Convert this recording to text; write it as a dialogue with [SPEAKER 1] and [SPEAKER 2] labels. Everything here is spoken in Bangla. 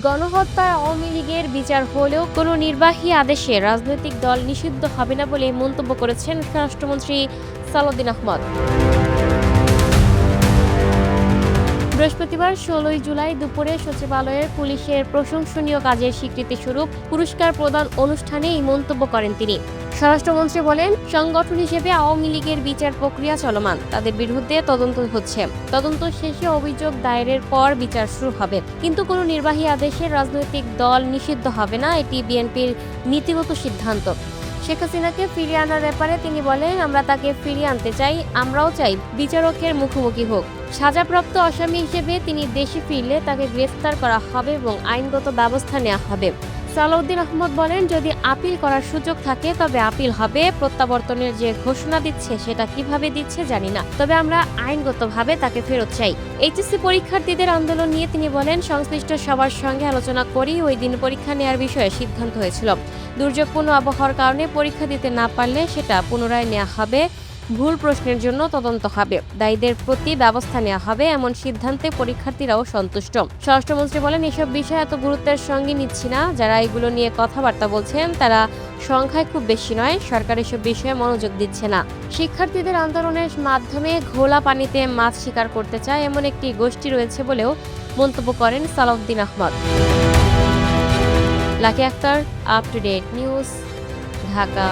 [SPEAKER 1] গণহত্যায় আওয়ামী লীগের বিচার হলেও কোনো নির্বাহী আদেশে রাজনৈতিক দল নিষিদ্ধ হবে না বলে মন্তব্য করেছেন স্বরাষ্ট্রমন্ত্রী সালাউদ্দিন আহমদ। বৃহস্পতিবার ১৬ জুলাই দুপুরে সচিবালয়ের পুলিশের প্রশংসনীয় কাজের স্বীকৃতিস্বরূপ পুরস্কার প্রদান অনুষ্ঠানে এই মন্তব্য করেন তিনি। স্বরাষ্ট্রমন্ত্রী বলেন, সংগঠন হিসেবে আওয়ামী লীগের বিচার প্রক্রিয়া চলমান, তাদের বিরুদ্ধে তদন্ত হচ্ছে। তদন্ত শেষে অভিযোগ দায়েরের পর বিচার শুরু হবে, কিন্তু কোনো নির্বাহী আদেশে রাজনৈতিক দল নিষিদ্ধ হবে না, এটি বিএনপির নীতিগত সিদ্ধান্ত। শেখ হাসিনাকে ফিরিয়ে আনার ব্যাপারে তিনি বলেন, আমরা তাকে ফিরিয়ে আনতে চাই, আমরাও চাই বিচারকের মুখোমুখি হোক। সাজাপ্রাপ্ত আসামি হিসেবে তিনি দেশে ফিরলে তাকে গ্রেফতার করা হবে এবং আইনগত ব্যবস্থা নেওয়া হবে। সালাউদ্দিন আহমদ বলেন, যদি আপিল করার সুযোগ থাকে তবে আপিল হবে। প্রত্যাবর্তনের যে ঘোষণা দিচ্ছে সেটা কিভাবে দিচ্ছে জানি না, তবে আমরা আইনগতভাবে তাকে ফেরত চাই। এইচএসসি পরীক্ষার্থীদের আন্দোলন নিয়ে তিনি বলেন, সংশ্লিষ্ট সবার সঙ্গে আলোচনা করেই ওই দিন পরীক্ষা নেওয়ার বিষয়ে সিদ্ধান্ত হয়েছিল। দুর্যোগপূর্ণ আবহাওয়ার কারণে পরীক্ষা দিতে না পারলে সেটা পুনরায় নেওয়া হবে। ভুল প্রশ্নের জন্য তদন্ত হবে, দায়ীদের প্রতি ব্যবস্থা নেওয়া হবে, এমন সিদ্ধান্তে পরীক্ষার্থীরাও সন্তুষ্ট। স্বরাষ্ট্রমন্ত্রী বলেন, এসব বিষয় এত গুরুত্বের সঙ্গে নিচ্ছি না। যারা এগুলো নিয়ে কথাবার্তা বলছেন তারা সংখ্যায় খুব বেশি নয়। সরকার এসব বিষয়ে মনোযোগ দিচ্ছে না। শিক্ষার্থীদের আন্দোলনের মাধ্যমে ঘোলা পানিতে মাছ শিকার করতে চায় এমন একটি গোষ্ঠী রয়েছে বলেও মন্তব্য করেন Salauddin Ahmed. Lucky Akter, up to date news, Dhaka.